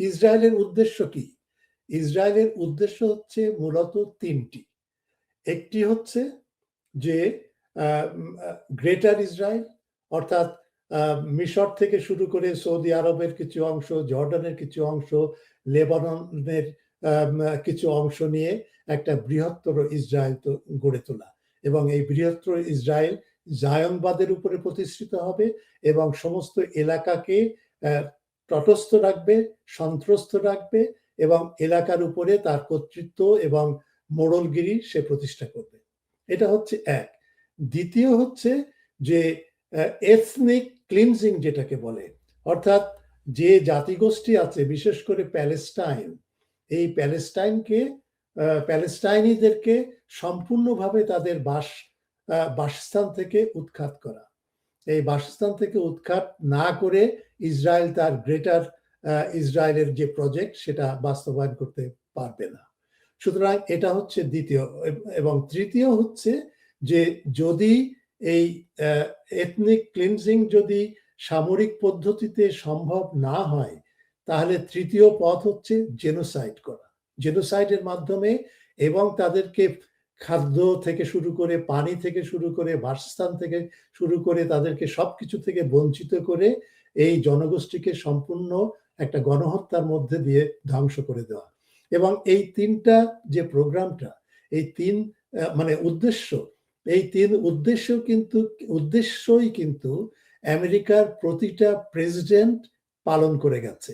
ইসরায়েলের উদ্দেশ্য কি? ইসরায়েলের উদ্দেশ্য হচ্ছে মূলত তিনটি। একটি হচ্ছে যে গ্রেটার ইসরায়েল, অর্থাৎ মিশর থেকে শুরু করে সৌদি আরবের কিছু অংশ, জর্ডানের কিছু অংশ, লেবাননের কিছু অংশ নিয়ে একটা বৃহত্তর ইসরায়েল গড়ে তোলা, এবং এই বৃহত্তর ইসরায়েল জায়নবাদের উপরে প্রতিষ্ঠিত হবে এবং সমস্ত এলাকাকে তটস্থ রাখবে, সন্ত্রস্ত রাখবে এবং এলাকার উপরে তার কর্তৃত্ব এবং মোড়লগিরি সে প্রতিষ্ঠা করবে। এটা হচ্ছে এক। দ্বিতীয় হচ্ছে যে এথনিক ক্লিনজিং যেটাকে বলে, অর্থাৎ যে জাতিগোষ্ঠী আছে বিশেষ করে প্যালেস্টাইন, এই প্যালেস্টাইনিদেরকে সম্পূর্ণভাবে তাদের বাসস্থান থেকে উৎখাত করা। এই বাসস্থান থেকে উৎখাত না করে ইসরায়েল তার গ্রেটার ইসরায়েলের যে প্রজেক্ট সেটা বাস্তবায়ন করতে পারবে না। সুতরাং এটা হচ্ছে দ্বিতীয়। এবং তৃতীয় হচ্ছে যে যদি এই এথনিক ক্লিনজিং যদি সামরিক পদ্ধতিতে সম্ভব না হয়, তাহলে তৃতীয় পথ হচ্ছে জেনোসাইড করা। জেনোসাইডের মাধ্যমে এবং তাদেরকে খাদ্য থেকে শুরু করে, পানি থেকে শুরু করে, বাসস্থান থেকে শুরু করে তাদেরকে সবকিছু থেকে বঞ্চিত করে এই জনগোষ্ঠীকে সম্পূর্ণ একটা গণহত্যার মধ্যে দিয়ে ধ্বংস করে দেওয়া। এবং এই তিনটা যে প্রোগ্রামটা, এই তিন উদ্দেশ্য, এই তিন উদ্দেশ্যই কিন্তু আমেরিকার প্রতিটা প্রেসিডেন্ট পালন করে গেছে।